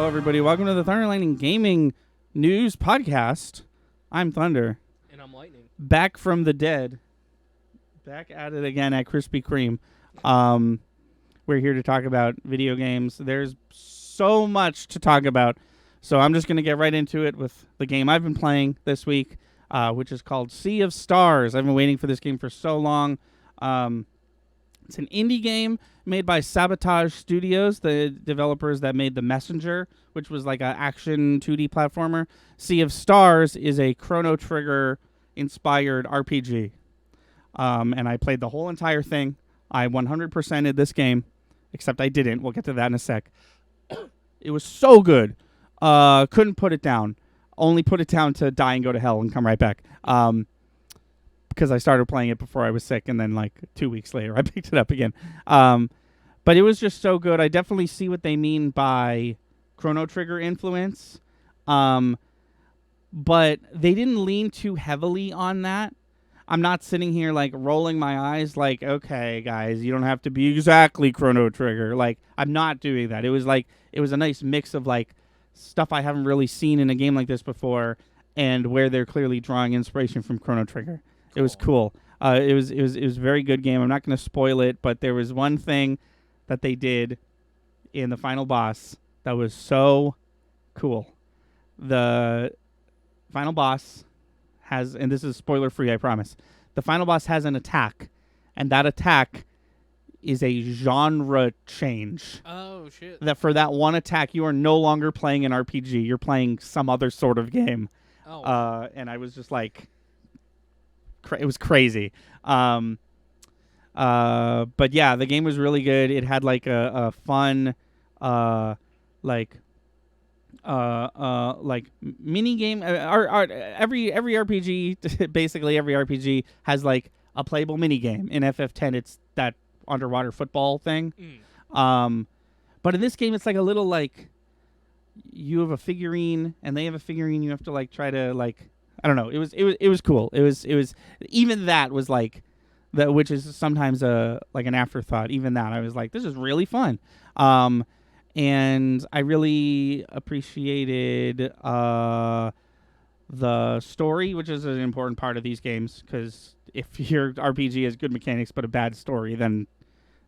Hello, everybody. Welcome to the Thunder and Lightning Gaming News Podcast. I'm Thunder. And I'm Lightning. Back from the dead. Back at it again at Krispy Kreme. We're here to talk about video games. There's so much to talk about, so I'm just going to get right into it with the game I've been playing this week, which is called Sea of Stars. I've been waiting for this game for so long. It's an indie game made by Sabotage Studios, the developers that made The Messenger, which was like an action 2D platformer. Sea of Stars is a Chrono Trigger-inspired RPG. And I played the whole entire thing. I 100%ed this game, except I didn't. We'll get to that in a sec. It was so good. Couldn't put it down. Only put it down to die and go to hell and come right back. Because I started playing it before I was sick, and then like 2 weeks later I picked it up again. But it was just so good. I definitely see what they mean by Chrono Trigger influence. But they didn't lean too heavily on that. I'm not sitting here like rolling my eyes like, okay, guys, you don't have to be exactly Chrono Trigger. Like, I'm not doing that. It was a nice mix of like stuff I haven't really seen in a game like this before, and where they're clearly drawing inspiration from Chrono Trigger. Cool. It was cool. It was a very good game. I'm not going to spoil it, but there was one thing that they did in the final boss that was so cool. The final boss has, and this is spoiler free, I promise. The final boss has an attack, and that attack is a genre change. Oh, shit. That for that one attack, you are no longer playing an RPG. You're playing some other sort of game. Oh. And I was just like, it was crazy. But yeah, the game was really good. It had like a fun, like mini game. Every RPG, basically every RPG has like a playable mini game. In FF10, it's that underwater football thing. But in this game, it's like a little like you have a figurine and they have a figurine. You have to like try to like, I don't know. It was cool. It was even that was like that, which is sometimes like an afterthought. Even that, I was like, this is really fun. And I really appreciated the story, which is an important part of these games, because if your RPG has good mechanics but a bad story, then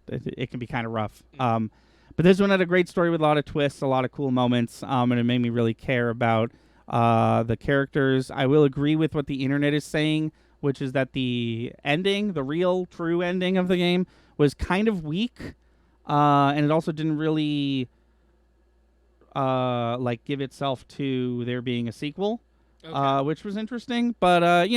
it can be kind of rough. But this one had a great story with a lot of twists, a lot of cool moments, and it made me really care about the characters. I will agree with what the internet is saying, which is that the ending, the real, true ending of the game, was kind of weak. And it also didn't really like give itself to there being a sequel, which was interesting. But I'm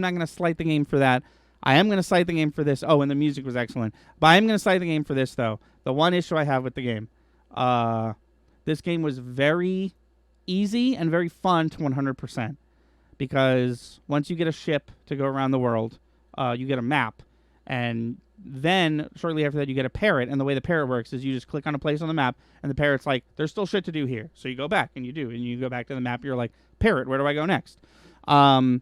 not going to slight the game for that. I am going to cite the game for this. Oh, and the music was excellent. But I am going to cite the game for this, though. The one issue I have with the game, this game was very easy and very fun to 100%. Because once you get a ship to go around the world, you get a map, and then shortly after that you get a parrot, and the way the parrot works is you just click on a place on the map, and the parrot's like, there's still shit to do here. So you go back, and you do, and you go back to the map, you're like, parrot, where do I go next? There's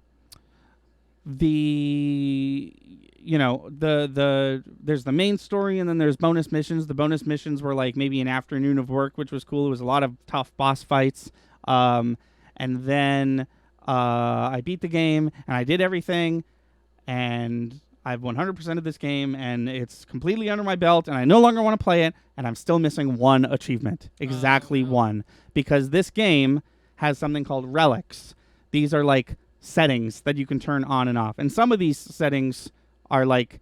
the main story, and then there's bonus missions. The bonus missions were like maybe an afternoon of work, which was cool. It was a lot of tough boss fights. And then I beat the game, and I did everything, and I've 100% of this game, and it's completely under my belt, and I no longer want to play it, and I'm still missing one achievement. Exactly one. Because this game has something called relics. These are like settings that you can turn on and off. And some of these settings are like,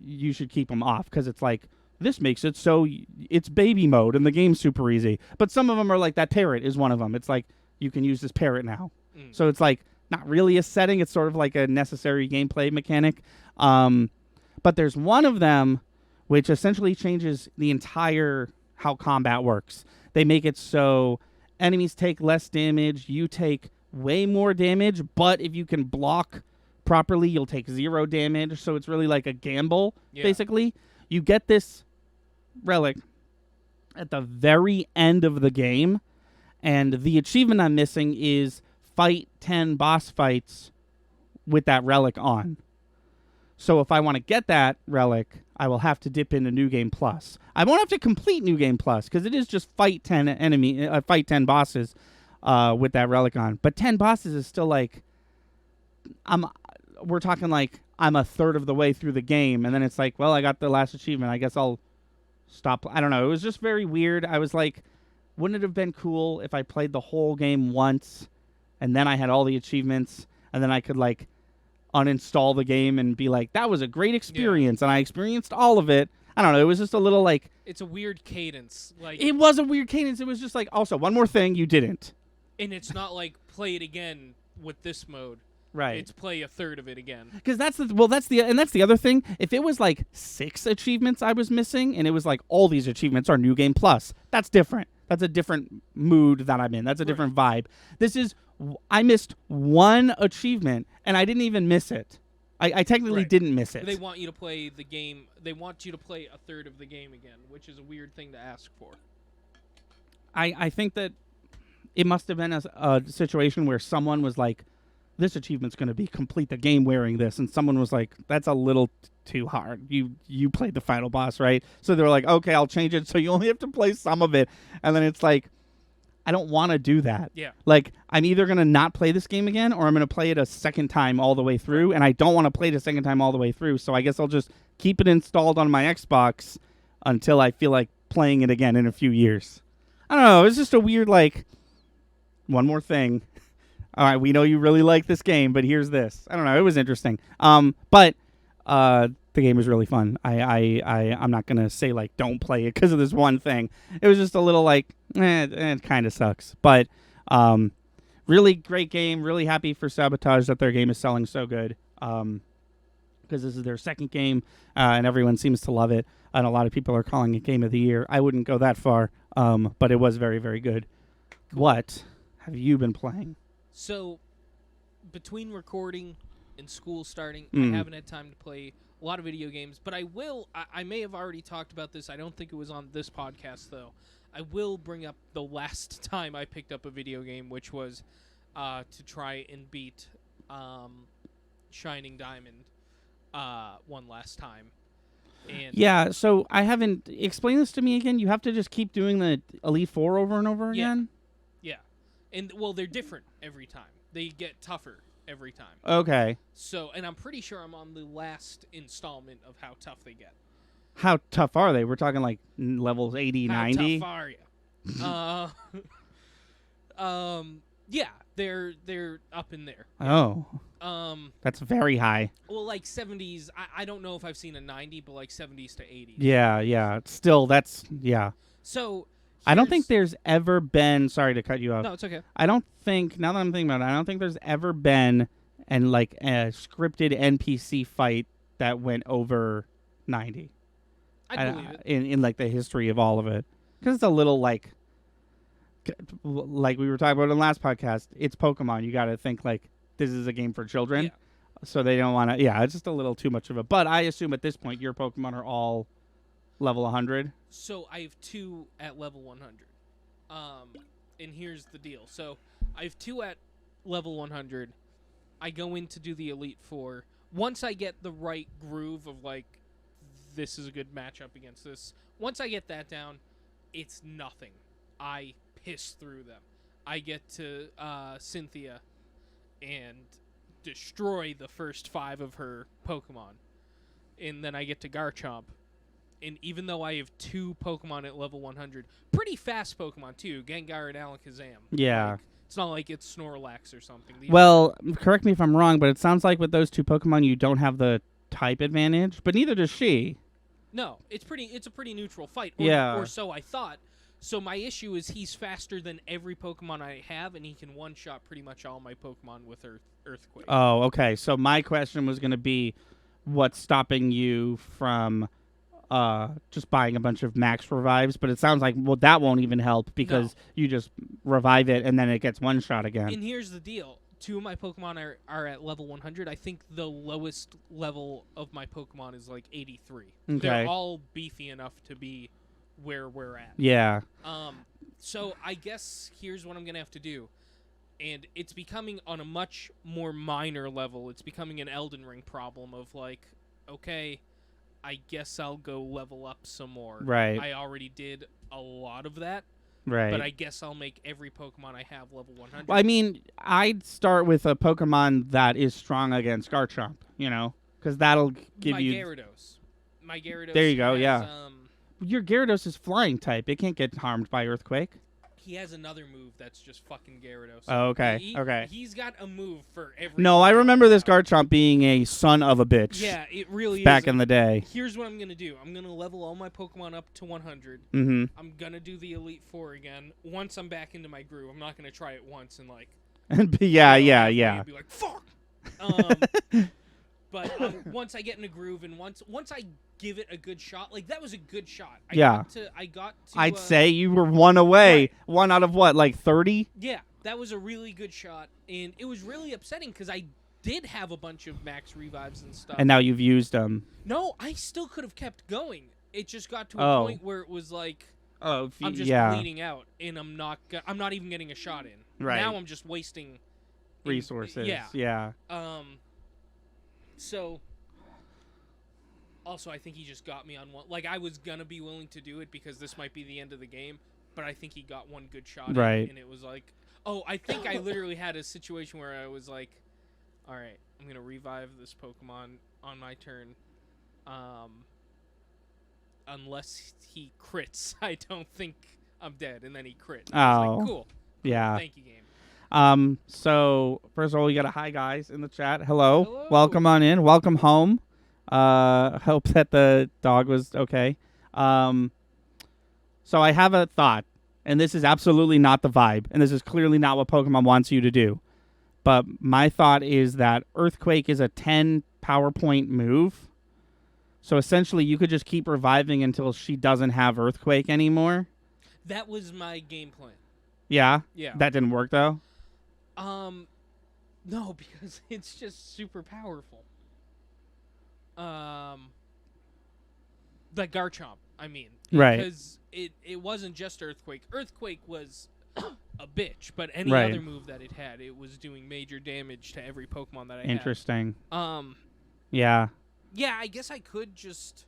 you should keep them off, because it's like, this makes it so it's baby mode, and the game's super easy. But some of them are like, that parrot is one of them. It's like, you can use this parrot now. So it's like, not really a setting. It's sort of like a necessary gameplay mechanic. But there's one of them which essentially changes the entire how combat works. They make it so enemies take less damage. You take way more damage. But if you can block properly, you'll take 0 damage. So it's really like a gamble, basically. You get this relic at the very end of the game. And the achievement I'm missing is fight 10 boss fights with that relic on. So if I want to get that relic, I will have to dip into New Game Plus. I won't have to complete New Game Plus because it is just fight 10 bosses with that relic on. But 10 bosses is still like, we're talking like I'm a third of the way through the game, and then it's like, well, I got the last achievement. I guess I'll stop. I don't know. It was just very weird. I was like, wouldn't it have been cool if I played the whole game once, and then I had all the achievements, and then I could like uninstall the game and be like, that was a great experience, and I experienced all of it. I don't know. It was just a little like, It's a weird cadence. Like, it was a weird cadence. It was just like, also, one more thing you didn't. and it's not like play it again with this mode. Right. It's play a third of it again. Because that's the other thing. If it was like 6 achievements I was missing, and it was like all these achievements are New Game Plus, that's different. That's a different mood that I'm in. That's a different vibe. This is, I missed one achievement, and I didn't even miss it. I technically didn't miss it. They want you to play the game. They want you to play a third of the game again, which is a weird thing to ask for. I think that it must have been a situation where someone was like, this achievement's going to be complete the game wearing this, and someone was like, that's a little too hard. You played the final boss, right? So they were like, okay, I'll change it so you only have to play some of it. And then it's like, I don't want to do that. Yeah. Like, I'm either going to not play this game again, or I'm going to play it a second time all the way through, and I don't want to play it a second time all the way through, so I guess I'll just keep it installed on my Xbox until I feel like playing it again in a few years. I don't know. It's just a weird, like, one more thing. All right, we know you really like this game, but here's this. I don't know. It was interesting. But the game was really fun. I'm not gonna say like don't play it because of this one thing. It was just a little like, it kind of sucks. But really great game. Really happy for Sabotage that their game is selling so good. Because this is their second game, and everyone seems to love it. And a lot of people are calling it Game of the Year. I wouldn't go that far, but it was very, very good. What have you been playing? So, between recording and school starting, I haven't had time to play a lot of video games, but I will. I may have already talked about this. I don't think it was on this podcast, though. I will bring up the last time I picked up a video game, which was to try and beat Shining Diamond one last time. And Yeah, so I haven't... Explain this to me again. You have to just keep doing the Elite Four over and over again? Yeah. And, well, they're different every time. They get tougher every time. Okay. So, and I'm pretty sure I'm on the last installment of how tough they get. How tough are they? We're talking like levels 80, How 90? tough are you? Yeah, they're up in there. Oh, that's very high. Well, like 70s. I don't know if I've seen a 90, but like 70s to 80s. Yeah. Still, that's... Yeah. So I don't think there's ever been... Sorry to cut you off. No, it's okay. I don't think... Now that I'm thinking about it, I don't think there's ever been a scripted NPC fight that went over 90. I believe it. In like the history of all of it, because it's a little like we were talking about in the last podcast. It's Pokemon. You got to think like this is a game for children, so they don't want to. Yeah, it's just a little too much of it. But I assume at this point your Pokemon are all level 100. So I have 2 at level 100. And here's the deal. So I have 2 at level 100. I go in to do the Elite Four. Once I get the right groove of like, this is a good matchup against this. Once I get that down, it's nothing. I piss through them. I get to Cynthia and destroy the first 5 of her Pokemon. And then I get to Garchomp. And even though I have 2 Pokemon at level 100, pretty fast Pokemon too, Gengar and Alakazam. Yeah. Like, it's not like it's Snorlax or something. Well, correct me if I'm wrong, but it sounds like with those 2 Pokemon you don't have the type advantage, but neither does she. No, it's a pretty neutral fight. Or so I thought. So my issue is he's faster than every Pokemon I have, and he can one-shot pretty much all my Pokemon with Earthquake. Oh, okay. So my question was going to be, what's stopping you from just buying a bunch of max revives? But it sounds like, well, that won't even help because you just revive it and then it gets one shot again. And here's the deal. 2 of my Pokemon are at level 100. I think the lowest level of my Pokemon is like 83. Okay. They're all beefy enough to be where we're at. Yeah. So I guess here's what I'm going to have to do. And it's becoming on a much more minor level. It's becoming an Elden Ring problem of like, okay, I guess I'll go level up some more. Right. I already did a lot of that, Right. but I guess I'll make every Pokemon I have level 100. Well, I mean, I'd start with a Pokemon that is strong against Garchomp, because that'll give my you. Gyarados. My Gyarados. There you go, has, yeah. Your Gyarados is flying type. It can't get harmed by Earthquake. He has another move that's just fucking Gyarados. Oh, okay. Okay. He's got a move for every. No, I remember this Garchomp being a son of a bitch. Yeah, it really back is. in the day. Here's what I'm gonna do. I'm gonna level all my Pokemon up to 100. Mm-hmm. I'm gonna do the Elite Four again. Once I'm back into my groove, I'm not gonna try it once and yeah. And be like, fuck. But once I get in a groove and once I give it a good shot, that was a good shot. I got to. I'd say you were one away. Right. One out of what, 30? Yeah, that was a really good shot, and it was really upsetting because I did have a bunch of max revives and stuff. And now you've used them. No, I still could have kept going. It just got to a point where it was like, I'm just bleeding out, and I'm not even getting a shot in. Right. Now I'm just wasting resources. Yeah. So, also, I think he just got me on one. I was going to be willing to do it because this might be the end of the game, but I think he got one good shot right. in, and it was like, I think I literally had a situation where I was like, all right, I'm going to revive this Pokemon on my turn. Unless he crits, I don't think I'm dead, and then he crit. I was like, cool. Yeah. Thank you, game. So first of all, we got a hi guys in the chat. Hello. Hello. Welcome on in. Welcome home. Hope that the dog was okay. So I have a thought, and this is absolutely not the vibe, and this is clearly not what Pokemon wants you to do. But my thought is that Earthquake is a 10 PowerPoint move. So essentially, you could just keep reviving until she doesn't have Earthquake anymore. That was my game plan. Yeah? Yeah. That didn't work, though? No, because it's just super powerful. The Garchomp, I mean. Right. Because it wasn't just Earthquake. Earthquake was a bitch, but any right. other move that it had, it was doing major damage to every Pokemon that I Interesting. had. Yeah. Yeah, I guess I could just...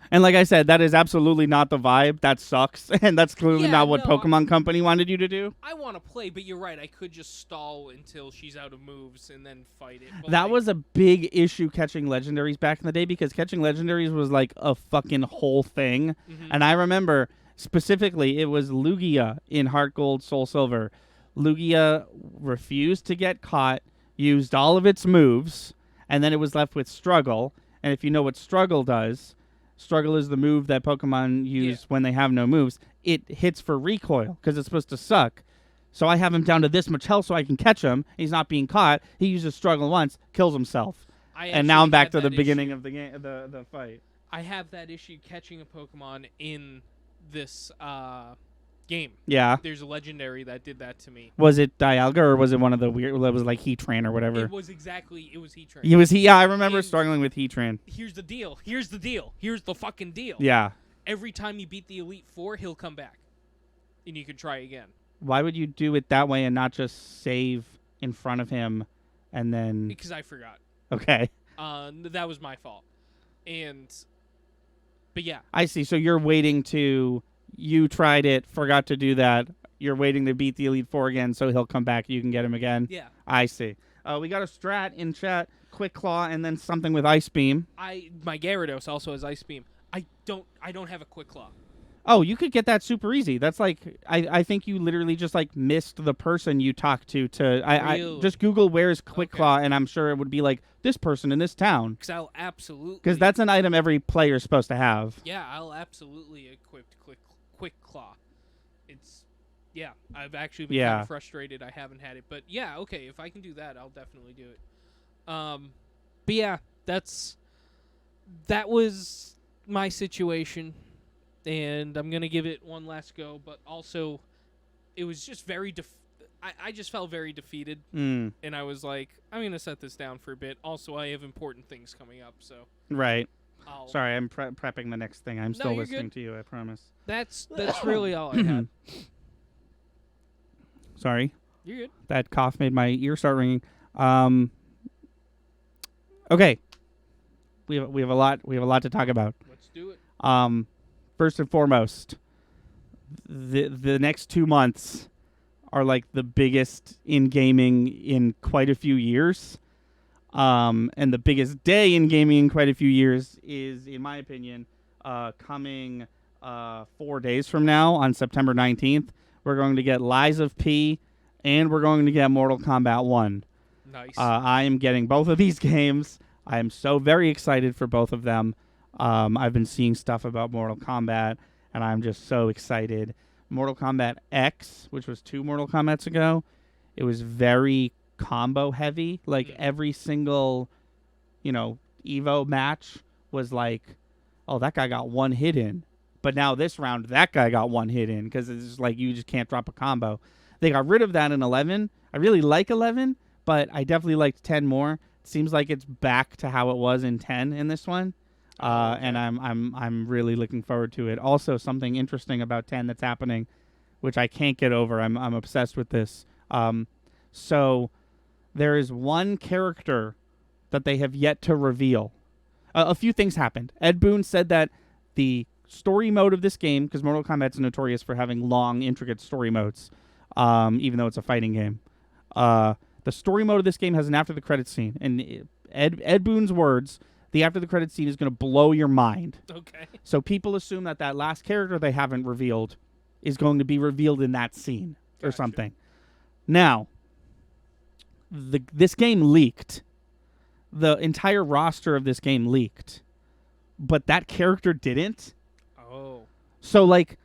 And like I said, that is absolutely not the vibe. That sucks. And that's clearly not what Pokemon Company wanted you to do. I want to play, but you're right. I could just stall until she's out of moves and then fight it. But that was a big issue catching legendaries back in the day because catching legendaries was like a fucking whole thing. Mm-hmm. And I remember specifically it was Lugia in Heart Gold, Soul Silver. Lugia refused to get caught, used all of its moves, and then it was left with Struggle. And if you know what Struggle does... Struggle is the move that Pokemon use when they have no moves. It hits for recoil because it's supposed to suck. So I have him down to this much health so I can catch him. He's not being caught. He uses Struggle once, kills himself. And now I'm back to the beginning of the game, the fight. I have that issue catching a Pokemon in this game. Yeah. There's a legendary that did that to me. Was it Dialga or was it one of the weird? That was like Heatran or whatever. It was Heatran. It was Yeah, I remember struggling with Heatran. Here's the deal. Here's the fucking deal. Yeah. Every time you beat the Elite Four, he'll come back, and you can try again. Why would you do it that way and not just save in front of him, and then? Because I forgot. Okay. That was my fault, but yeah. I see. So you're waiting to. You tried it, forgot to do that. You're waiting to beat the Elite Four again, so he'll come back. You can get him again. Yeah. I see. We got a strat in chat, Quick Claw, and then something with Ice Beam. My Gyarados also has Ice Beam. I don't have a Quick Claw. Oh, you could get that super easy. That's like I think you literally just like missed the person you talked to. I just Google where's Quick Claw, and I'm sure it would be like this person in this town. Because I'll absolutely. Because that's an item every player is supposed to have. Yeah, I'll absolutely equip Quick Claw. I've actually been kind of frustrated I haven't had it. But yeah, okay, if I can do that, I'll definitely do it. But yeah, that was my situation. And I'm going to give it one last go. But also, it was just very... I just felt very defeated. Mm. And I was like, I'm going to set this down for a bit. Also, I have important things coming up, so... Right. Sorry, I'm prepping the next thing. I'm still listening to you, I promise. That's really all I had. Sorry. You're good. That cough made my ear start ringing. Okay. we have a lot to talk about. Let's do it. First and foremost, the next 2 months are like the biggest in gaming in quite a few years. And the biggest day in gaming in quite a few years is, in my opinion, coming 4 days from now on September 19th. We're going to get Lies of P, and we're going to get Mortal Kombat 1. Nice. I am getting both of these games. I am so very excited for both of them. I've been seeing stuff about Mortal Kombat, and I'm just so excited. Mortal Kombat X, which was 2 Mortal Kombats ago, it was very combo heavy. Like every single, Evo match was like, oh, that guy got 1 hit in. But now this round, that guy got 1 hit in because it's just like you just can't drop a combo. They got rid of that in 11. I really like 11, but I definitely liked 10 more. It seems like it's back to how it was in 10 in this one. Okay. And I'm really looking forward to it. Also, something interesting about 10 that's happening, which I can't get over. I'm obsessed with this. So there is one character that they have yet to reveal. A few things happened. Ed Boon said that the story mode of this game, because Mortal Kombat's notorious for having long, intricate story modes, even though it's a fighting game. The story mode of this game has an after the credits scene, and Ed Boon's words, the after the credits scene is going to blow your mind. Okay. So people assume that last character they haven't revealed is going to be revealed in that scene or Gotcha. something. Now, this game leaked. The entire roster of this game leaked, but that character didn't. Oh. So, like,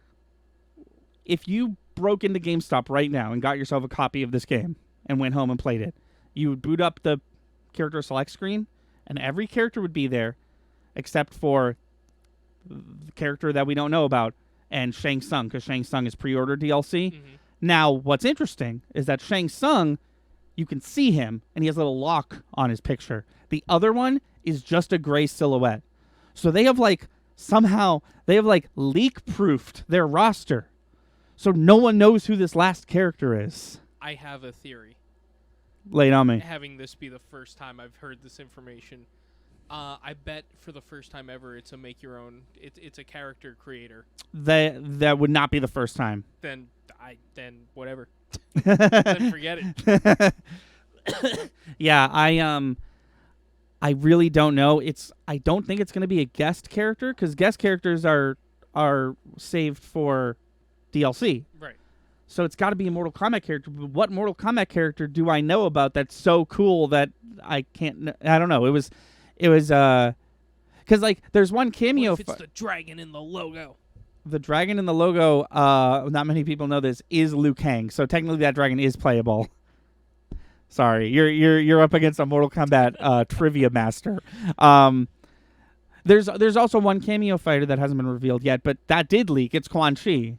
if you broke into GameStop right now and got yourself a copy of this game and went home and played it, you would boot up the character select screen, and every character would be there except for the character that we don't know about and Shang Tsung, because Shang Tsung is pre-order DLC. Mm-hmm. Now, what's interesting is that Shang Tsung, you can see him, and he has a little lock on his picture. The other one is just a gray silhouette. So they have, leak-proofed their roster. So no one knows who this last character is. I have a theory. Lay it on me. Having this be the first time I've heard this information, I bet for the first time ever it's a make your own. It's a character creator. That would not be the first time. Then whatever. Then forget it. Yeah, I really don't know. I don't think it's going to be a guest character, because guest characters are saved for DLC. Right. So it's got to be a Mortal Kombat character. But what Mortal Kombat character do I know about that's so cool that I can't? I don't know. It was, because like there's one cameo. What if it's the dragon in the logo? The dragon in the logo. Not many people know this is Liu Kang. So technically that dragon is playable. Sorry, you're up against a Mortal Kombat trivia master. There's also one cameo fighter that hasn't been revealed yet, but that did leak. It's Quan Chi.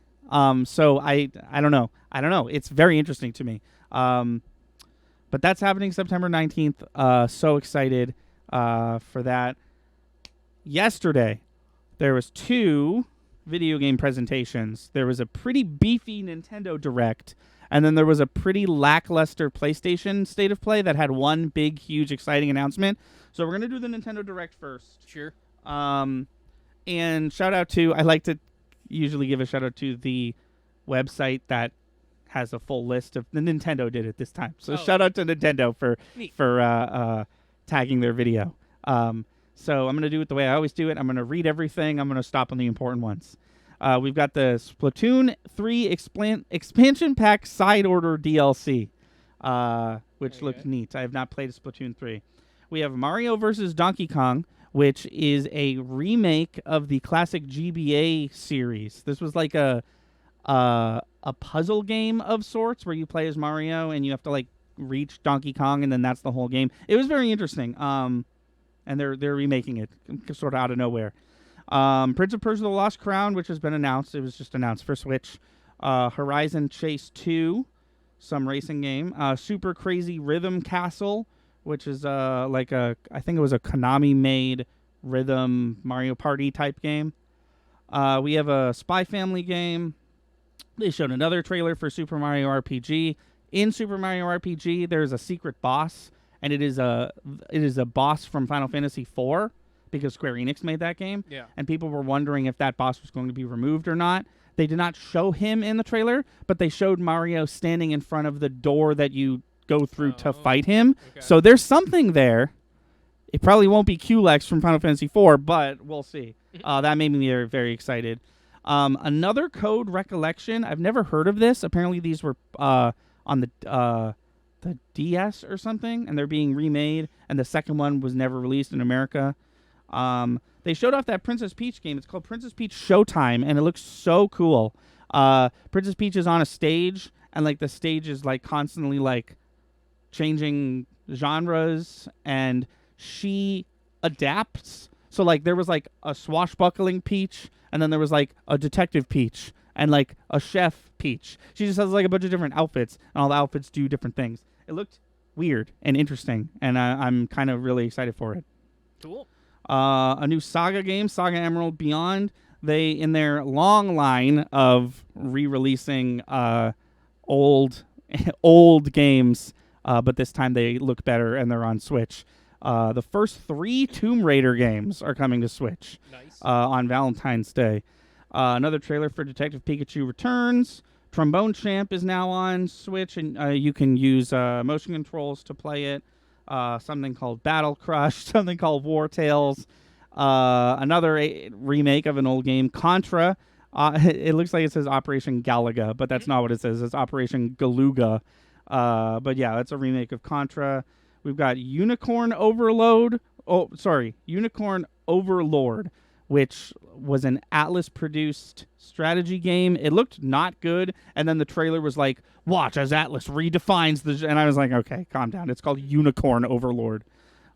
So I don't know. It's very interesting to me. But that's happening September 19th. So excited for that. Yesterday, there was 2 video game presentations. There was a pretty beefy Nintendo Direct, and then there was a pretty lackluster PlayStation State of Play that had one big, huge, exciting announcement. So we're going to do the Nintendo Direct first. Sure. And shout out to, I like to usually give a shout out to the website that has a full list of, the Nintendo did it this time. So shout out to Nintendo for tagging their video. So I'm going to do it the way I always do it. I'm going to read everything. I'm going to stop on the important ones. We've got the Splatoon 3 expansion pack side order DLC, which looks neat. I have not played Splatoon 3. We have Mario vs. Donkey Kong, which is a remake of the classic GBA series. This was like a puzzle game of sorts where you play as Mario and you have to like reach Donkey Kong, and then that's the whole game. It was very interesting. And they're remaking it sort of out of nowhere. Prince of Persia: The Lost Crown, which has been announced. It was just announced for Switch. Horizon Chase 2, some racing game. Super Crazy Rhythm Castle, which is I think it was a Konami-made rhythm Mario Party type game. We have a Spy Family game. They showed another trailer for Super Mario RPG. In Super Mario RPG, there's a secret boss, and it is a boss from Final Fantasy IV because Square Enix made that game. Yeah. And people were wondering if that boss was going to be removed or not. They did not show him in the trailer, but they showed Mario standing in front of the door that you go through to fight him. Okay. So there's something there. It probably won't be Culex from Final Fantasy IV, but we'll see. That made me very, very excited. Another Code Recollection. I've never heard of this. Apparently these were on the DS or something, and they're being remade, and the second one was never released in America. They showed off that Princess Peach game. It's called Princess Peach Showtime, and it looks so cool. Princess Peach is on a stage, and like the stage is like constantly like changing genres, and she adapts. So like there was like a swashbuckling Peach, and then there was like a detective Peach, and like a chef Peach. She just has like a bunch of different outfits, and all the outfits do different things. It looked weird and interesting, and I'm kind of really excited for it. Cool. A new Saga game, Saga Emerald Beyond. They, in their long line of re-releasing old games, but this time they look better and they're on Switch. The first 3 Tomb Raider games are coming to Switch. Nice. On Valentine's Day. Another trailer for Detective Pikachu Returns. Trombone Champ is now on Switch, and you can use motion controls to play it. Something called Battle Crush, something called War Tales, another remake of an old game, Contra. It looks like it says Operation Galaga, but that's not what it says. It's Operation Galuga. But yeah, that's a remake of Contra. We've got Unicorn Overlord, which was an Atlas-produced strategy game. It looked not good, and then the trailer was like, watch as Atlas redefines the... And I was like, okay, calm down. It's called Unicorn Overlord.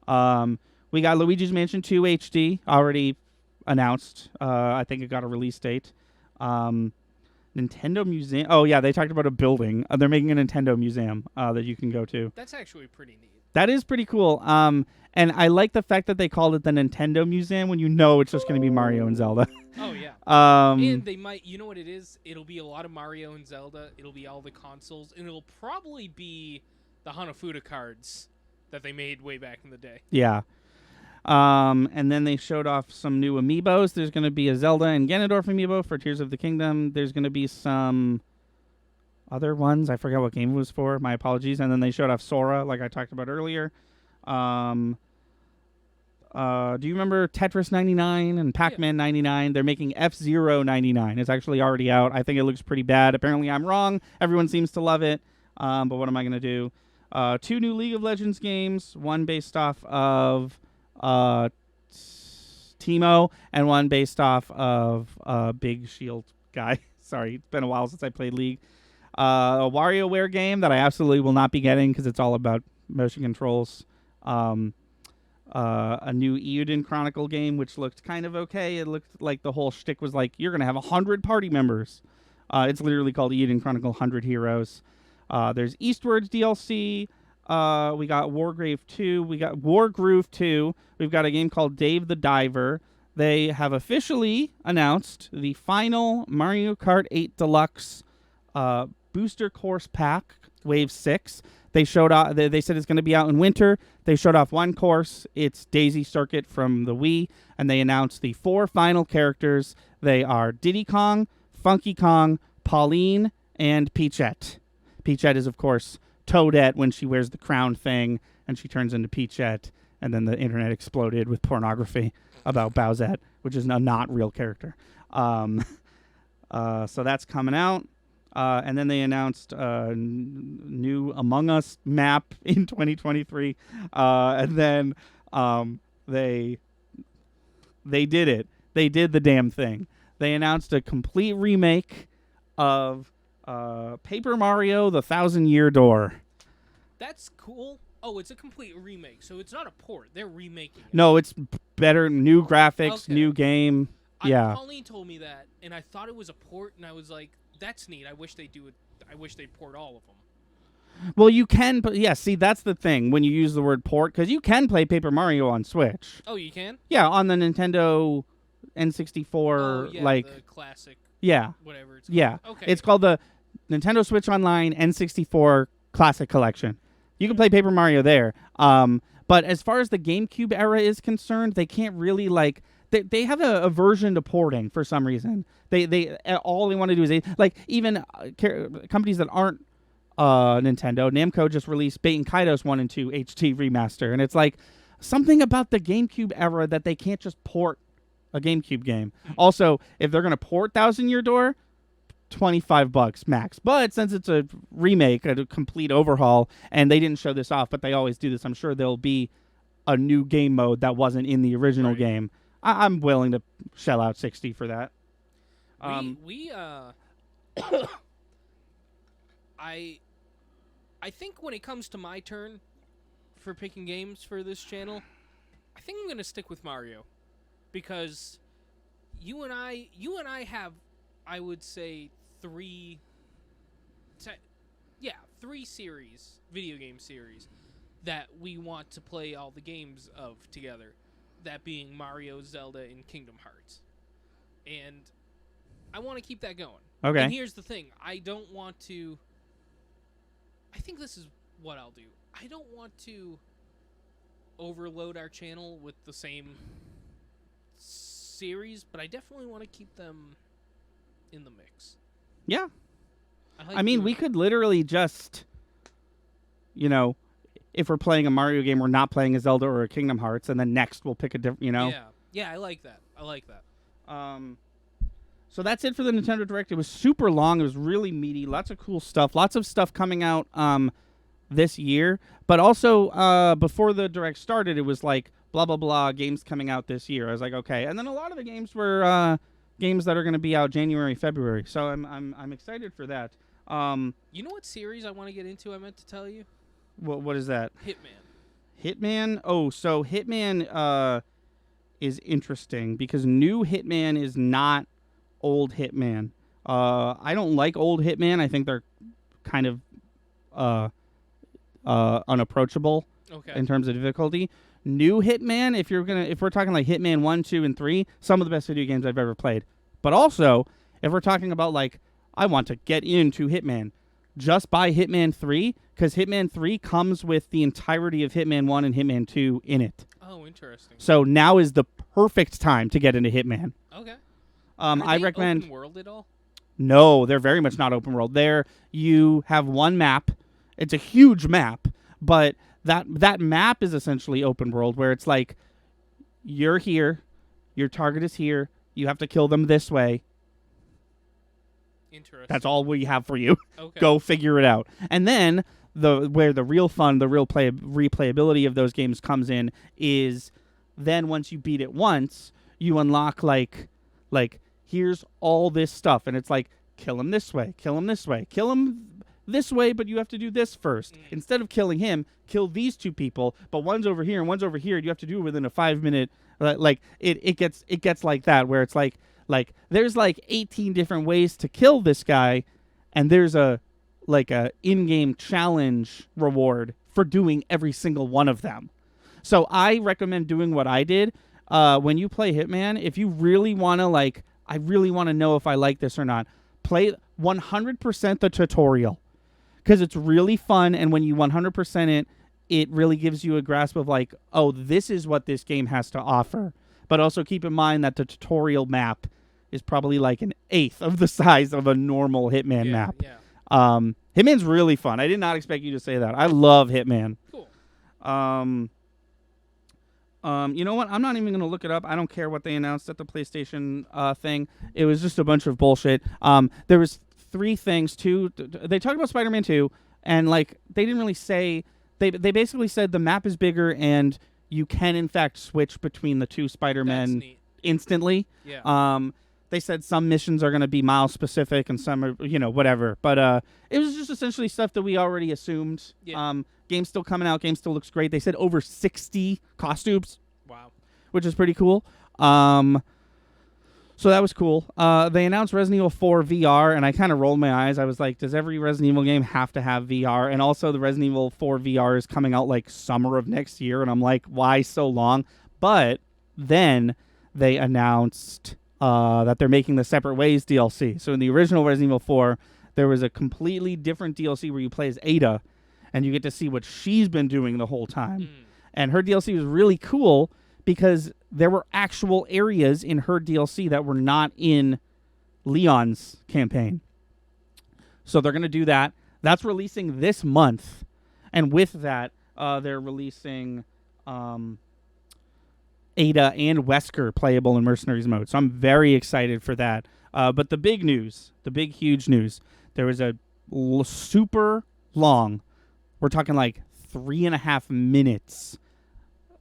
We got Luigi's Mansion 2 HD, already announced. I think it got a release date. Nintendo Museum... Oh, yeah, they talked about a building. They're making a Nintendo museum that you can go to. That's actually pretty neat. That is pretty cool. And I like the fact that they called it the Nintendo Museum when you know it's just going to be Mario and Zelda. Oh, yeah. And they might, you know what it is? It'll be a lot of Mario and Zelda. It'll be all the consoles. And it'll probably be the Hanafuda cards that they made way back in the day. Yeah. And then they showed off some new amiibos. There's going to be a Zelda and Ganondorf amiibo for Tears of the Kingdom. There's going to be some other ones. I forgot what game it was for. My apologies. And then they showed off Sora, like I talked about earlier. Do you remember Tetris 99 and Pac-Man 99? They're making F-Zero 99. It's actually already out. I think it looks pretty bad. Apparently I'm wrong. Everyone seems to love it. But what am I going to do? 2 new League of Legends games. One based off of Teemo, and one based off of Big Shield guy. Sorry, it's been a while since I played League. A WarioWare game that I absolutely will not be getting because it's all about motion controls. A new Eiyuden Chronicle game, which looked kind of okay. It looked like the whole shtick was like, you're going to have 100 party members. It's literally called Eiyuden Chronicle 100 Heroes. There's Eastwards DLC. We got Wargroove 2. We've got a game called Dave the Diver. They have officially announced the final Mario Kart 8 Deluxe Booster Course Pack, Wave 6. They showed off. They said it's going to be out in winter. They showed off one course. It's Daisy Circuit from the Wii, and they announced the 4 final characters. They are Diddy Kong, Funky Kong, Pauline, and Peachette. Peachette is, of course, Toadette when she wears the crown thing, and she turns into Peachette, and then the internet exploded with pornography about Bowsette, which is a not real character. So that's coming out. And then they announced a new Among Us map in 2023. And then they did it. They did the damn thing. They announced a complete remake of Paper Mario: The Thousand-Year Door. That's cool. Oh, it's a complete remake, so it's not a port. They're remaking it. No, it's better, new graphics, new game. Yeah. Pauline told me that, and I thought it was a port, and I was like, that's neat. I wish they'd do it. I wish they'd port all of them. Well, you can, but yeah, see, that's the thing when you use the word port, because you can play Paper Mario on Switch. Oh, you can? Yeah, on the Nintendo N64, the classic. Yeah. Whatever it's called. Yeah. Okay. It's called the Nintendo Switch Online N64 Classic Collection. You can play Paper Mario there, but But as far as the GameCube era is concerned, they can't really like. They have a aversion to porting for some reason. They all they want to do is like even companies that aren't Nintendo. Namco just released Baten Kaitos 1 and 2 HD remaster, and it's like something about the GameCube era that they can't just port a GameCube game. Also, if they're gonna port Thousand Year Door, $25 max. But since it's a remake, a complete overhaul, and they didn't show this off, but they always do this, I'm sure there'll be a new game mode that wasn't in the original game. I'm willing to shell out $60 for that. I think when it comes to my turn for picking games for this channel, I think I'm gonna stick with Mario, because you and I have, I would say, three video game series that we want to play all the games of together. That being Mario, Zelda, and Kingdom Hearts. And I want to keep that going. Okay. And here's the thing. I think this is what I'll do. I don't want to overload our channel with the same series, but I definitely want to keep them in the mix. Yeah. I mean, we could literally just, if we're playing a Mario game, we're not playing a Zelda or a Kingdom Hearts, and then next we'll pick a different, Yeah, I like that. So that's it for the Nintendo Direct. It was super long. It was really meaty. Lots of cool stuff. Lots of stuff coming out this year. But also, before the Direct started, it was like, blah, blah, blah, games coming out this year. I was like, okay. And then a lot of the games were games that are going to be out January, February. So I'm excited for that. You know what series I want to get into I meant to tell you? What is that? Hitman. Oh, so Hitman is interesting because new Hitman is not old Hitman. I don't like old Hitman. I think they're kind of unapproachable in terms of difficulty. New Hitman, if we're talking like Hitman 1, 2, and 3, some of the best video games I've ever played. But also, if we're talking about like I want to get into Hitman, just buy Hitman 3, because Hitman 3 comes with the entirety of Hitman 1 and Hitman 2 in it. Oh, interesting. So now is the perfect time to get into Hitman. Okay. I recommend. Open world at all? No, they're very much not open world. There, you have one map. It's a huge map, but that map is essentially open world, where it's like you're here, your target is here, you have to kill them this way. Interesting. That's all we have for you. Okay. Go figure it out. And then where the real fun, the real replayability of those games comes in is then once you beat it once, you unlock like here's all this stuff, and it's like kill him this way, kill him this way, kill him this way, but you have to do this first. Instead of killing him, kill these two people, but one's over here and one's over here. You have to do it within a 5-minute. It gets like that, where it's like there's like 18 different ways to kill this guy, and there's a in-game challenge reward for doing every single one of them. So I recommend doing what I did. When you play Hitman, if you really want to I really want to know if I like this or not, play 100% the tutorial, because it's really fun, and when you 100% it really gives you a grasp of like, oh, this is what this game has to offer. But also keep in mind that the tutorial map is probably like an eighth of the size of a normal Hitman map. Yeah. Hitman's really fun. I did not expect you to say that. I love Hitman. Cool. You know what? I'm not even going to look it up. I don't care what they announced at the PlayStation thing. It was just a bunch of bullshit. There was 3 things, too. They talked about Spider-Man 2, and they didn't really say... They basically said the map is bigger, and you can, in fact, switch between the 2 Spider-Men instantly. Yeah. They said some missions are going to be mile-specific, and some are, whatever. But it was just essentially stuff that we already assumed. Yeah. Game's still coming out. Game still looks great. They said over 60 costumes. Wow. Which is pretty cool. So that was cool. They announced Resident Evil 4 VR, and I kind of rolled my eyes. I was like, does every Resident Evil game have to have VR? And also the Resident Evil 4 VR is coming out summer of next year, and I'm like, why so long? But then they announced that they're making the Separate Ways DLC. So in the original Resident Evil 4, there was a completely different DLC where you play as Ada, and you get to see what she's been doing the whole time. And her DLC was really cool because there were actual areas in her DLC that were not in Leon's campaign. So they're going to do that. That's releasing this month. And with that, they're releasing Ada and Wesker playable in Mercenaries mode. So I'm very excited for that. But the big news, the big, huge news, there was a super long, we're talking like 3.5 minutes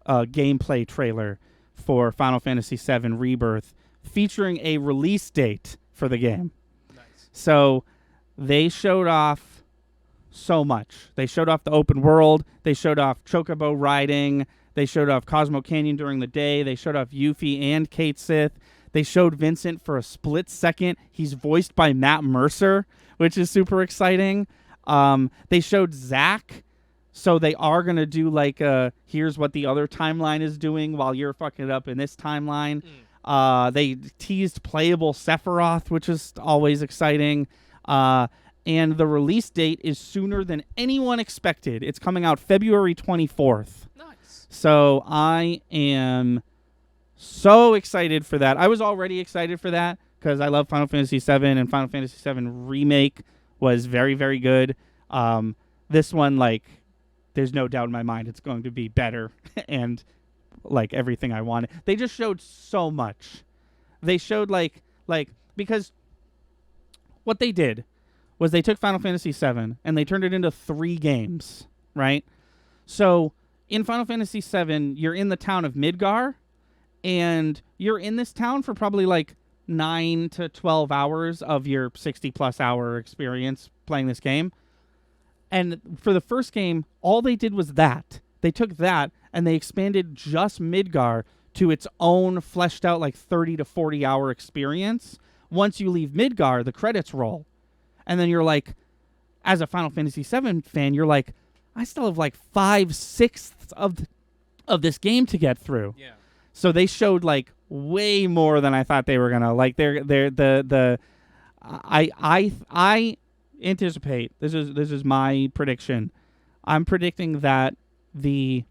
gameplay trailer for Final Fantasy VII Rebirth featuring a release date for the game. Nice. So they showed off so much. They showed off the open world. They showed off chocobo riding. They showed off Cosmo Canyon during the day. They showed off Yuffie and Kate Sith. They showed Vincent for a split second. He's voiced by Matt Mercer, which is super exciting. They showed Zack. So they are going to do like here's what the other timeline is doing while you're fucking it up in this timeline. They teased playable Sephiroth, which is always exciting. And the release date is sooner than anyone expected. It's coming out February 24th. Nice. So I am so excited for that. I was already excited for that because I love Final Fantasy VII, and Final Fantasy VII Remake was very, very good. This one, like, there's no doubt in my mind it's going to be better and, like, everything I wanted. They just showed so much. They showed, like because what they did was they took Final Fantasy VII and they turned it into 3 games, right? So in Final Fantasy VII, you're in the town of Midgar, and you're in this town for probably like 9 to 12 hours of your 60-plus hour experience playing this game. And for the first game, all they did was that. They took that and they expanded just Midgar to its own fleshed out like 30 to 40 hour experience. Once you leave Midgar, the credits roll. And then you're like, as a Final Fantasy VII fan, you're like, I still have like 5/6 of this game to get through. Yeah. So they showed like way more than I thought they were gonna. Like I anticipate, this is my prediction. I'm predicting that the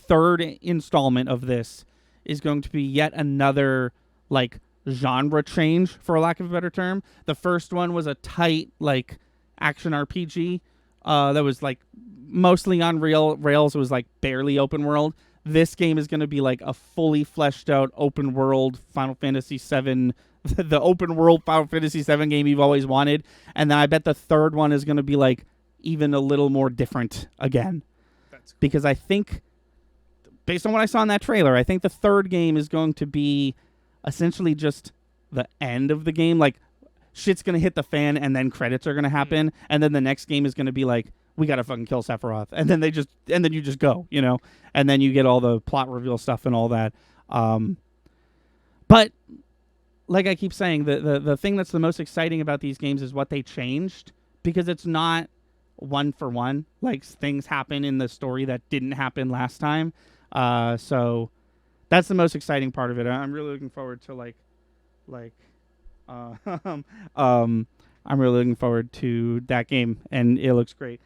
third installment of this is going to be yet another like genre change, for lack of a better term. The first one was a tight like action RPG that was like mostly on rails. It was like barely open world. This game is going to be like a fully fleshed out open world Final Fantasy VII, the open world Final Fantasy VII game you've always wanted. And then I bet the third one is going to be like even a little more different again. That's cool. Because I think, based on what I saw in that trailer, I think the third game is going to be essentially just the end of the game. Like, shit's going to hit the fan and then credits are going to happen. And then the next game is going to be like, we got to fucking kill Sephiroth. And then you just go, you know? And then you get all the plot reveal stuff and all that. But like I keep saying, the thing that's the most exciting about these games is what they changed, because it's not one for one. Like, things happen in the story that didn't happen last time. So that's the most exciting part of it. I'm really looking forward to I'm really looking forward to that game, and it looks great.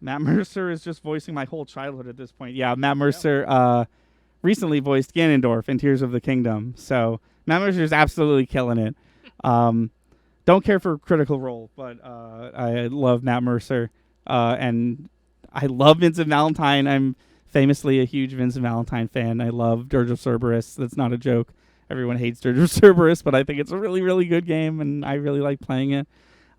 Matt Mercer is just voicing my whole childhood at this point. Yeah, Matt Mercer recently voiced Ganondorf in Tears of the Kingdom. So Matt Mercer is absolutely killing it. Don't care for Critical Role, but I love Matt Mercer. And I love Vincent Valentine. I'm famously a huge Vincent Valentine fan. I love Dirge of Cerberus. That's not a joke. Everyone hates Dirge of Cerberus, but I think it's a really, really good game, and I really like playing it.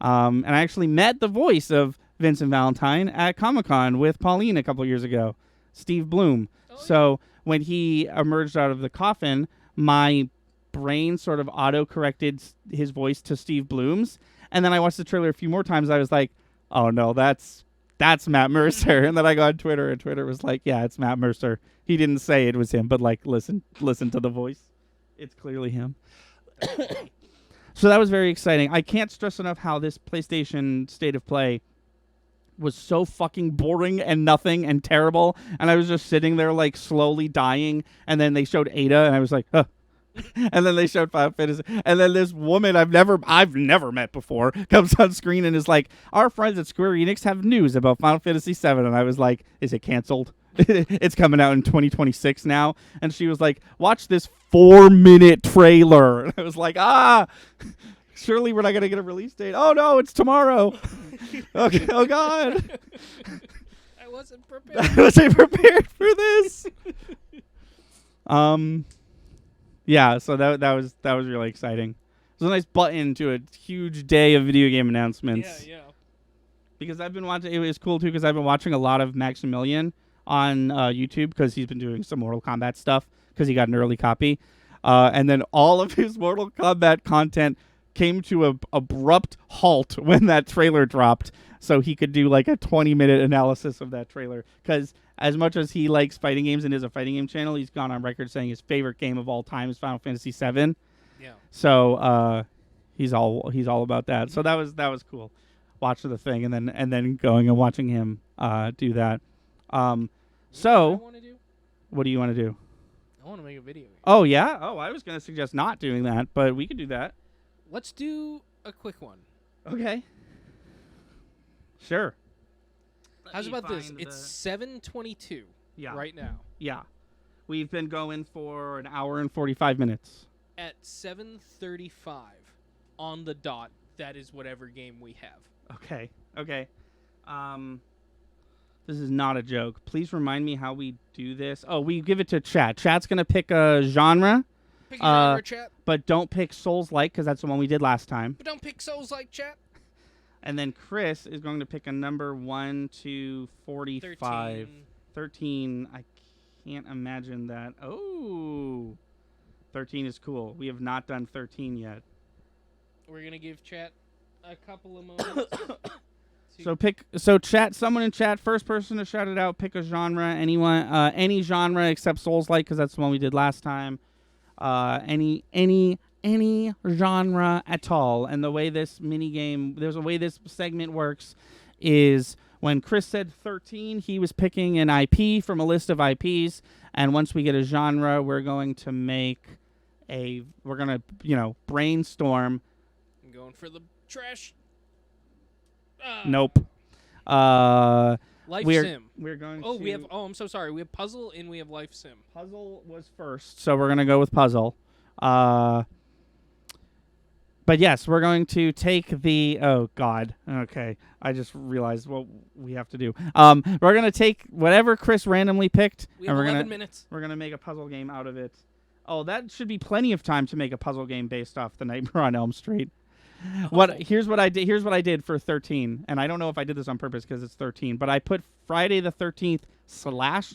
And I actually met the voice of Vincent Valentine at Comic-Con with Pauline a couple years ago, Steve Bloom. Oh, yeah. So when he emerged out of the coffin, my brain sort of auto-corrected his voice to Steve Bloom's. And then I watched the trailer a few more times. I was like, oh, no, that's Matt Mercer. And then I got on Twitter, and Twitter was like, yeah, it's Matt Mercer. He didn't say it was him, but, like, listen to the voice. It's clearly him. So that was very exciting. I can't stress enough how this PlayStation State of Play was so fucking boring and nothing and terrible. And I was just sitting there, like, slowly dying. And then they showed Ada, and I was like, huh, And then they showed Final Fantasy, and then this woman I've never met before comes on screen and is like, "Our friends at Square Enix have news about Final Fantasy VII," and I was like, "Is it canceled? It's coming out in 2026 now." And she was like, "Watch this 4-minute trailer." And I was like, surely we're not gonna get a release date. Oh no, it's tomorrow. Okay, oh god. I wasn't prepared. I wasn't prepared for this. Yeah, so that was really exciting. It was a nice button to a huge day of video game announcements. Yeah. Because I've been watching, it was cool too because I've been watching a lot of Maximilian on YouTube because he's been doing some Mortal Kombat stuff because he got an early copy. And then all of his Mortal Kombat content came to a abrupt halt when that trailer dropped, so he could do like a 20-minute analysis of that trailer. Because as much as he likes fighting games and is a fighting game channel, he's gone on record saying his favorite game of all time is Final Fantasy VII. Yeah. So he's all about that. So that was cool, watching the thing and then going and watching him do that. So what do you want to do? I want to make a video game. Oh yeah. Oh, I was gonna suggest not doing that, but we could do that. Let's do a quick one. Okay. Sure. How's about this? It's 7:22 right now. Yeah. We've been going for an hour and 45 minutes. At 7:35 on the dot, that is whatever game we have. Okay. This is not a joke. Please remind me how we do this. Oh, we give it to chat. Chat's going to pick a genre. Pick a genre, chat. But don't pick Souls-like because that's the one we did last time. But don't pick Souls-like, chat. And then Chris is going to pick a number 1 to 45. 13. I can't imagine that. Oh. 13 is cool. We have not done 13 yet. We're going to give chat a couple of moments. Someone in chat, first person to shout it out, pick a genre, anyone, any genre except Souls-like because that's the one we did last time. Any genre at all. And the way this there's a way this segment works is when Chris said 13, he was picking an IP from a list of IPs, and once we get a genre, we're going to brainstorm. I'm going for the trash. Nope. Life sim. We're going to... we have... Oh, I'm so sorry. We have puzzle and we have life sim. Puzzle was first, so we're going to go with puzzle. But yes, we're going to take the... Oh, God. Okay. I just realized what we have to do. We're going to take whatever Chris randomly picked. We have 11 minutes. We're going to make a puzzle game out of it. Oh, that should be plenty of time to make a puzzle game based off The Nightmare on Elm Street. Here's what I did for 13, and I don't know if I did this on purpose because it's 13, but I put Friday the 13th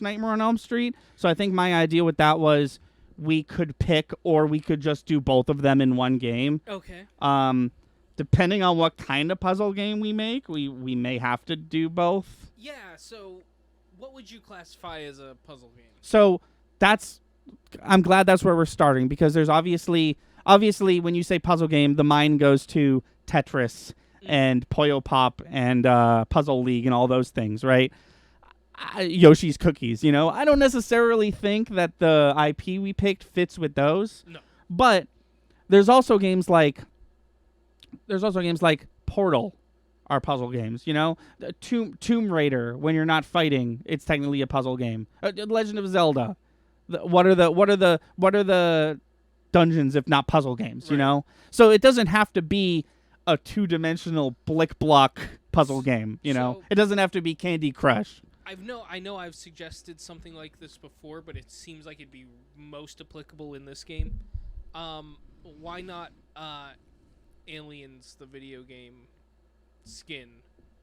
/ Nightmare on Elm Street. So I think my idea with that was we could pick or we could just do both of them in one game. Okay. Depending on what kind of puzzle game we make, we may have to do both. Yeah. So, what would you classify as a puzzle game? So I'm glad that's where we're starting because there's obviously when you say puzzle game, the mind goes to Tetris and Puyo Pop and Puzzle League and all those things, right? Yoshi's Cookies, I don't necessarily think that the IP we picked fits with those. No. But there's also games like Portal are puzzle games, Tomb Raider, when you're not fighting, it's technically a puzzle game. Legend of Zelda. What are the dungeons if not puzzle games, So it doesn't have to be a 2-dimensional blick block puzzle game, So it doesn't have to be Candy Crush. I know I've suggested something like this before, but it seems like it'd be most applicable in this game. Why not Aliens, the video game skin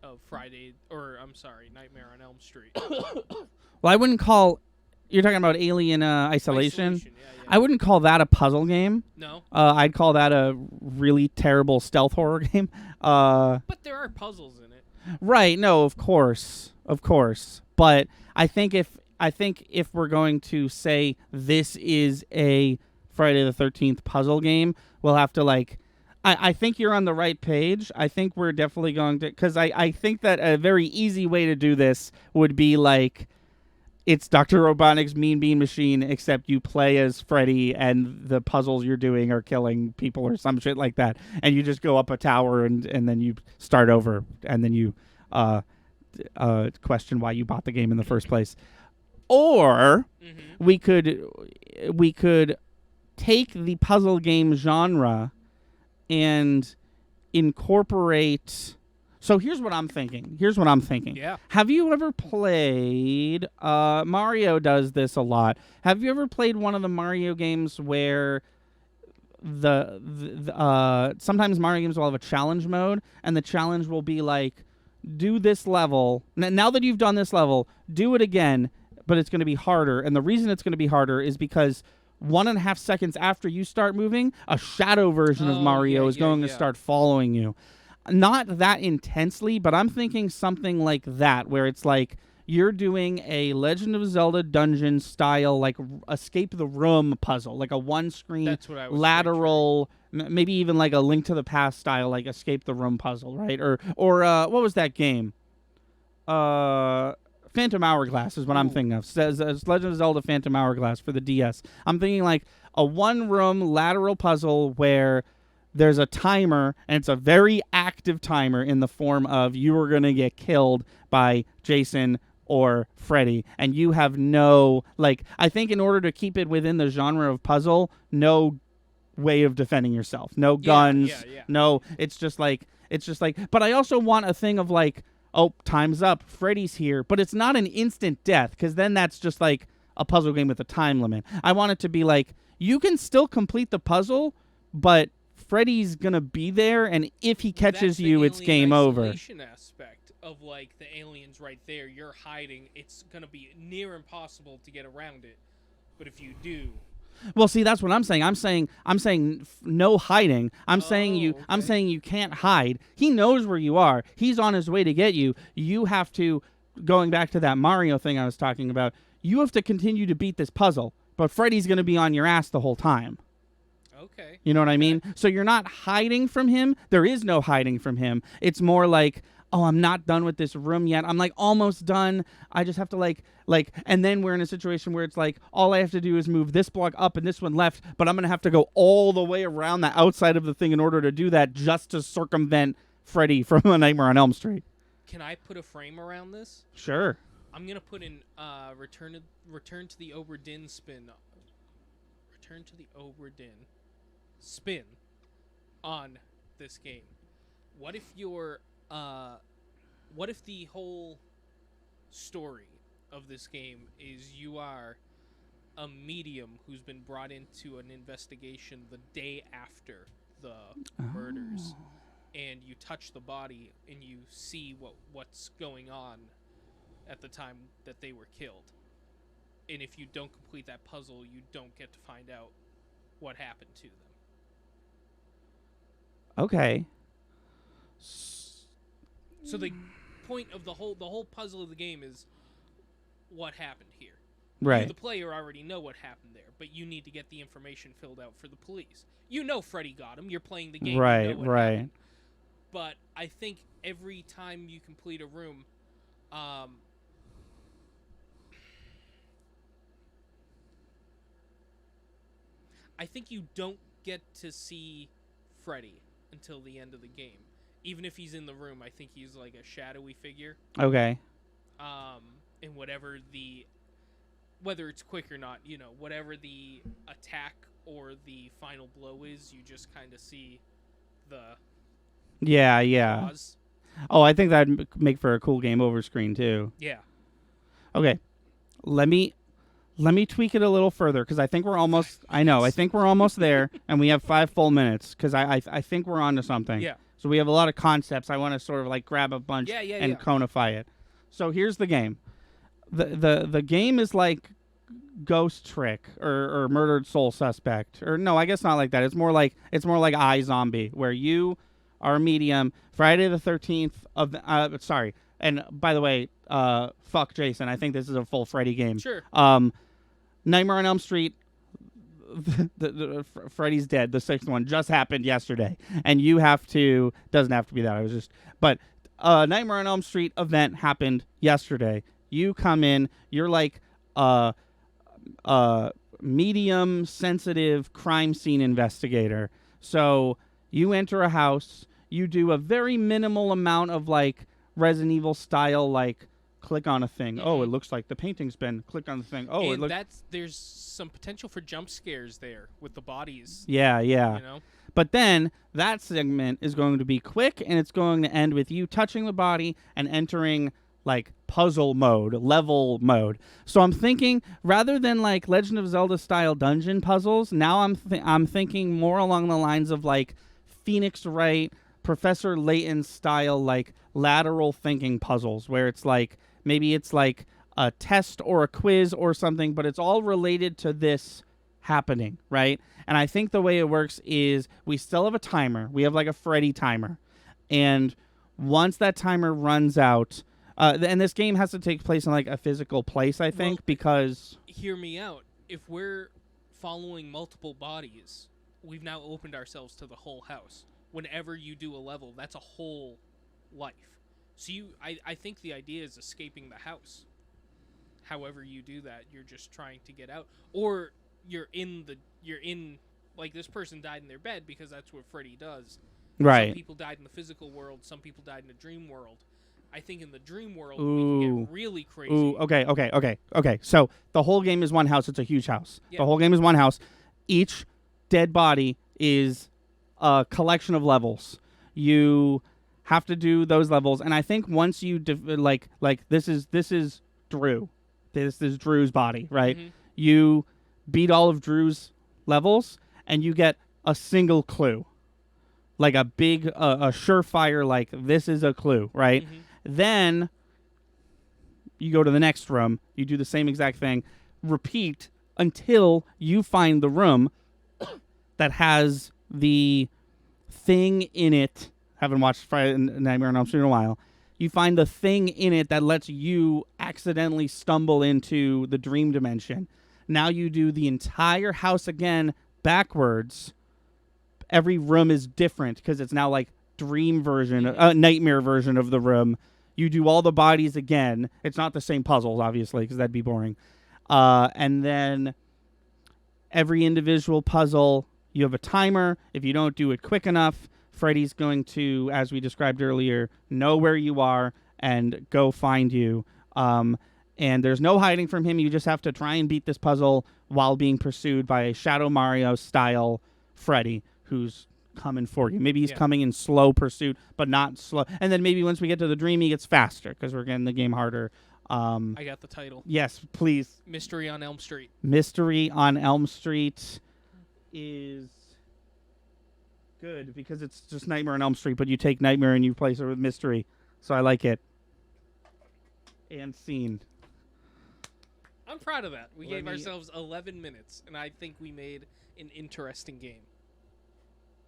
of Nightmare on Elm Street? Well, I wouldn't call... You're talking about Alien Isolation? Yeah. I wouldn't call that a puzzle game. No. I'd call that a really terrible stealth horror game. But there are puzzles in it. Right. No, of course. But I think if we're going to say this is a Friday the 13th puzzle game, we'll have to I think you're on the right page. I think we're definitely going to... Because I think that a very easy way to do this would be it's Dr. Robotnik's Mean Bean Machine, except you play as Freddy and the puzzles you're doing are killing people or some shit like that. And you just go up a tower and then you start over and then you question why you bought the game in the first place. Or we could take the puzzle game genre and incorporate. So here's what I'm thinking. Yeah. Have you ever played Mario does this a lot. Have you ever played one of the Mario games where sometimes Mario games will have a challenge mode, and the challenge will be like, do this level. Now that you've done this level, do it again, but it's going to be harder. And the reason it's going to be harder is because 1.5 seconds after you start moving, a shadow version of Mario is going to start following you. Not that intensely, but I'm thinking something like that, where it's like you're doing a Legend of Zelda dungeon style, like escape the room puzzle, like a one-screen lateral, maybe even like a Link to the Past style, like escape the room puzzle, right? Or what was that game? Phantom Hourglass is what I'm thinking of. Says Legend of Zelda Phantom Hourglass for the DS. I'm thinking like a one-room lateral puzzle where there's a timer, and it's a very active timer in the form of you are going to get killed by Jason or Freddy, and you have no, like, I think in order to keep it within the genre of puzzle, no way of defending yourself. No guns. No, it's just like, but I also want a thing of like, oh, time's up, Freddy's here, but it's not an instant death, because then that's just like a puzzle game with a time limit. I want it to be like, you can still complete the puzzle, but Freddy's gonna be there, and if he catches you, it's game over. Aspect of like the aliens right there, you're hiding. It's gonna be near impossible to get around it, but if you do, well, see, that's what I'm saying. I'm saying no hiding. I'm saying you can't hide. He knows where you are. He's on his way to get you. You have to, going back to that Mario thing I was talking about, you have to continue to beat this puzzle, but Freddy's gonna be on your ass the whole time. Okay. You know what I mean? So you're not hiding from him. There is no hiding from him. It's more like, oh, I'm not done with this room yet. I'm like almost done. I just have to like, and then we're in a situation where it's like, all I have to do is move this block up and this one left, but I'm going to have to go all the way around the outside of the thing in order to do that, just to circumvent Freddy from A Nightmare on Elm Street. Can I put a frame around this? Sure. I'm going to put in return to the Oberdin spin. Return to the Oberdin spin on this game. What if the whole story of this game is you are a medium who's been brought into an investigation the day after the murders, and you touch the body and you see what's going on at the time that they were killed, and if you don't complete that puzzle, you don't get to find out what happened to them. Okay. So the point of the whole puzzle of the game is what happened here. Right. You, the player, already know what happened there, but you need to get the information filled out for the police. You know Freddy got him. You're playing the game. Right, you know what happened. But I think every time you complete a room, I think you don't get to see Freddy until the end of the game. Even if he's in the room, I think he's like a shadowy figure. Okay. And whether it's quick or not, you know, whatever the attack or the final blow is, you just kind of see the claws. Oh, I think that'd make for a cool game over screen too. Yeah. Okay. Let me tweak it a little further, because I think we're almost. I think we're almost there, and we have 5 full minutes, because I think we're on to something. Yeah. So we have a lot of concepts. I want to sort of like grab a bunch and conify it. So here's the game. The game is like Ghost Trick or Murdered Soul Suspect, or no, I guess not like that. It's more like iZombie, where you are a medium. Friday the 13th of sorry. And by the way, fuck Jason. I think this is a full Freddy game. Sure. Nightmare on Elm Street. The Freddy's Dead, the 6th one, just happened yesterday, and you have to. Doesn't have to be that. But Nightmare on Elm Street event happened yesterday. You come in. You're like a a medium sensitive crime scene investigator. So you enter a house, you do a very minimal amount of like Resident Evil style, like click on a thing. Oh, it looks like the painting's been. Click on the thing. Oh, and it looks. there's some potential for jump scares there with the bodies. Yeah, yeah. You know. But then that segment is going to be quick, and it's going to end with you touching the body and entering like puzzle mode, level mode. So I'm thinking rather than like Legend of Zelda style dungeon puzzles, now I'm thinking more along the lines of like Phoenix Wright, Professor Layton style like lateral thinking puzzles, where it's like maybe it's like a test or a quiz or something, but it's all related to this happening, right? And I think the way it works is we still have a timer. We have like a Freddy timer. And once that timer runs out, and this game has to take place in like a physical place, I think, Well, because... Hear me out. If we're following multiple bodies, we've now opened ourselves to the whole house. Whenever you do a level, that's a whole life. So I think the idea is escaping the house. However you do that, you're just trying to get out. Or you're in like this person died in their bed because that's what Freddy does. Right. Some people died in the physical world, some people died in the dream world. I think in the dream world Ooh. we can get really crazy. Ooh, okay. So the whole game is one house. It's a huge house. Yeah. The whole game is one house. Each dead body is a collection of levels. You have to do those levels, and I think once you like this is Drew. This is Drew's body, right? Mm-hmm. You beat all of Drew's levels, and you get a single clue, like a big, a surefire, like this is a clue, right? Mm-hmm. Then you go to the next room, you do the same exact thing, repeat until you find the room that has the thing in it. Haven't watched Friday Nightmare on Elm Street in a while. You find the thing in it that lets you accidentally stumble into the dream dimension. Now you do the entire house again backwards. Every room is different because it's now like dream version, nightmare version of the room. You do all the bodies again. It's not the same puzzles, obviously, because that'd be boring. And then every individual puzzle, you have a timer. If you don't do it quick enough, Freddy's going to, as we described earlier, know where you are and go find you. And there's no hiding from him. You just have to try and beat this puzzle while being pursued by a Shadow Mario-style Freddy who's coming for you. Maybe he's coming in slow pursuit, but not slow. And then maybe once we get to the dream, he gets faster because we're getting the game harder. I got the title. Yes, please. Mystery on Elm Street. Mystery on Elm Street is good because it's just Nightmare on Elm Street, but you take Nightmare and you replace it with Mystery. So I like it. And scene. I'm proud of that. We gave ourselves 11 minutes, and I think we made an interesting game.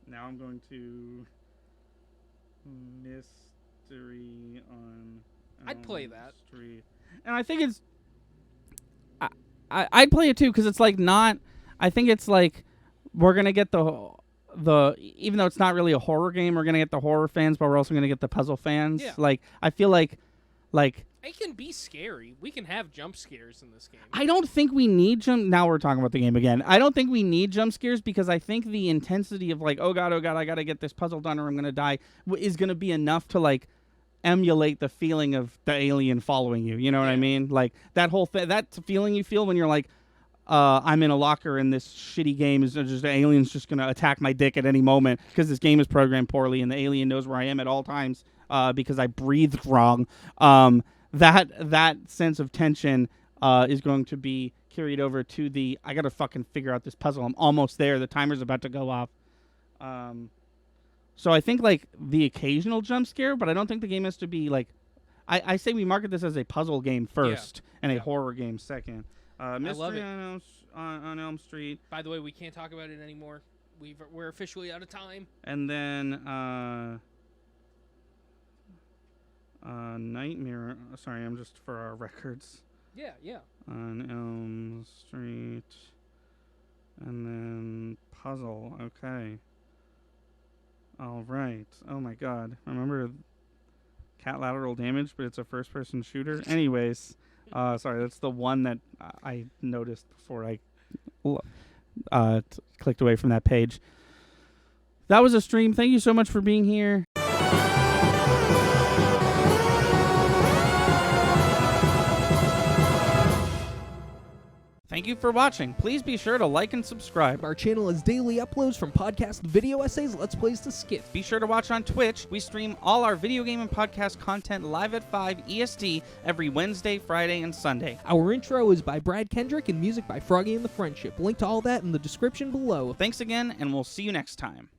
Now I'm going to Mystery on I'd play that. Street. And I think it's... I'd play it too, because it's like not... I think it's like we're going to get the... Even though it's not really a horror game, we're going to get the horror fans, but we're also going to get the puzzle fans. Yeah. Like, I feel like... It can be scary. We can have jump scares in this game. I don't think we need Now we're talking about the game again. I don't think we need jump scares because I think the intensity of like, oh god, I gotta get this puzzle done or I'm gonna die, is gonna be enough to like emulate the feeling of the alien following you. You know what I mean? Like that whole that feeling you feel when you're like, I'm in a locker and this shitty game is just the alien's just gonna attack my dick at any moment because this game is programmed poorly and the alien knows where I am at all times because I breathed wrong. That sense of tension is going to be carried over to the I gotta fucking figure out this puzzle. I'm almost there. The timer's about to go off. So I think like the occasional jump scare, but I don't think the game has to be like. I say we market this as a puzzle game first and a horror game second. Mystery on Elm Street. By the way, we can't talk about it anymore. We're officially out of time. And then Nightmare. Sorry, I'm just for our records. Yeah. On Elm Street. And then puzzle. Okay. All right. Oh my god. Remember cat lateral damage, but it's a first-person shooter? Anyways, Sorry, that's the one that I noticed before I clicked away from that page. That was a stream. Thank you so much for being here. Thank you for watching. Please be sure to like and subscribe. Our channel has daily uploads from podcast video essays, Let's Plays to skits. Be sure to watch on Twitch. We stream all our video game and podcast content live at 5 EST every Wednesday, Friday, and Sunday. Our intro is by Brad Kendrick and music by Froggy and the Friendship. Link to all that in the description below. Thanks again, and we'll see you next time.